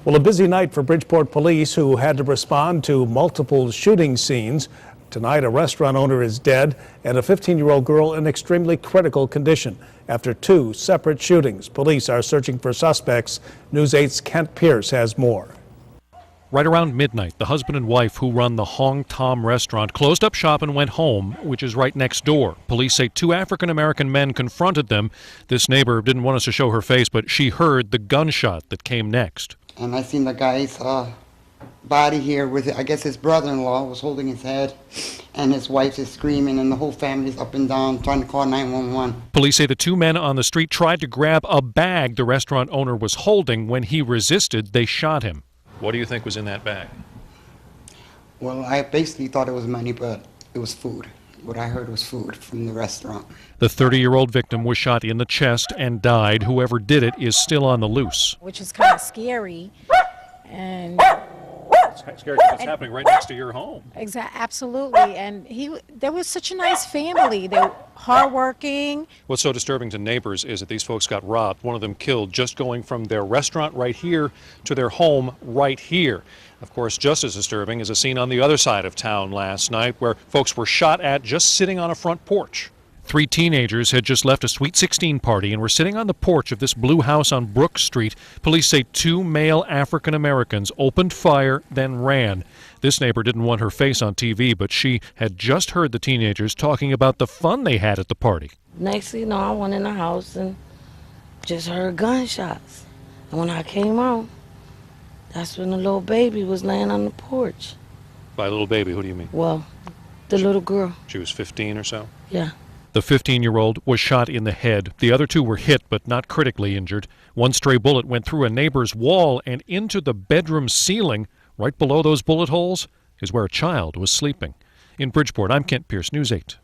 Well, a busy night for Bridgeport police, who had to respond to multiple shooting scenes. Tonight, a restaurant owner is dead and a 15-year-old girl in extremely critical condition after two separate shootings. Police are searching for suspects. News 8's Kent Pierce has more. Right around midnight, the husband and wife who run the Hong Tom restaurant closed up shop and went home, which is right next door. Police say two African-American men confronted them. This neighbor didn't want us to show her face, but she heard the gunshot that came next. And I seen the guy's body here with, I guess his brother-in-law was holding his head, and his wife is screaming, and the whole family's up and down trying to call 911. Police say the two men on the street tried to grab a bag the restaurant owner was holding. When he resisted, they shot him. What do you think was in that bag? Well, I basically thought it was money, but it was food. What I heard was food from the restaurant. The 30-year-old victim was shot in the chest and died. Whoever did it is still on the loose. Which is kind of scary. And it's scary because it's happening right next to your home. Absolutely. And there was such a nice family. They were hardworking. What's so disturbing to neighbors is that these folks got robbed. One of them killed just going from their restaurant right here to their home right here. Of course, just as disturbing is a scene on the other side of town last night where folks were shot at just sitting on a front porch. Three teenagers had just left a Sweet 16 party and were sitting on the porch of this blue house on Brook Street. Police say two male African Americans opened fire, then ran. This neighbor didn't want her face on TV, but she had just heard the teenagers talking about the fun they had at the party. Next thing you know, I went in the house and just heard gunshots. And when I came out, that's when the little baby was laying on the porch. By little baby, who do you mean? Well, the little girl. She was 15 or so? Yeah. The 15-year-old was shot in the head. The other two were hit, but not critically injured. One stray bullet went through a neighbor's wall and into the bedroom ceiling. Right below those bullet holes is where a child was sleeping. In Bridgeport, I'm Kent Pierce, News 8.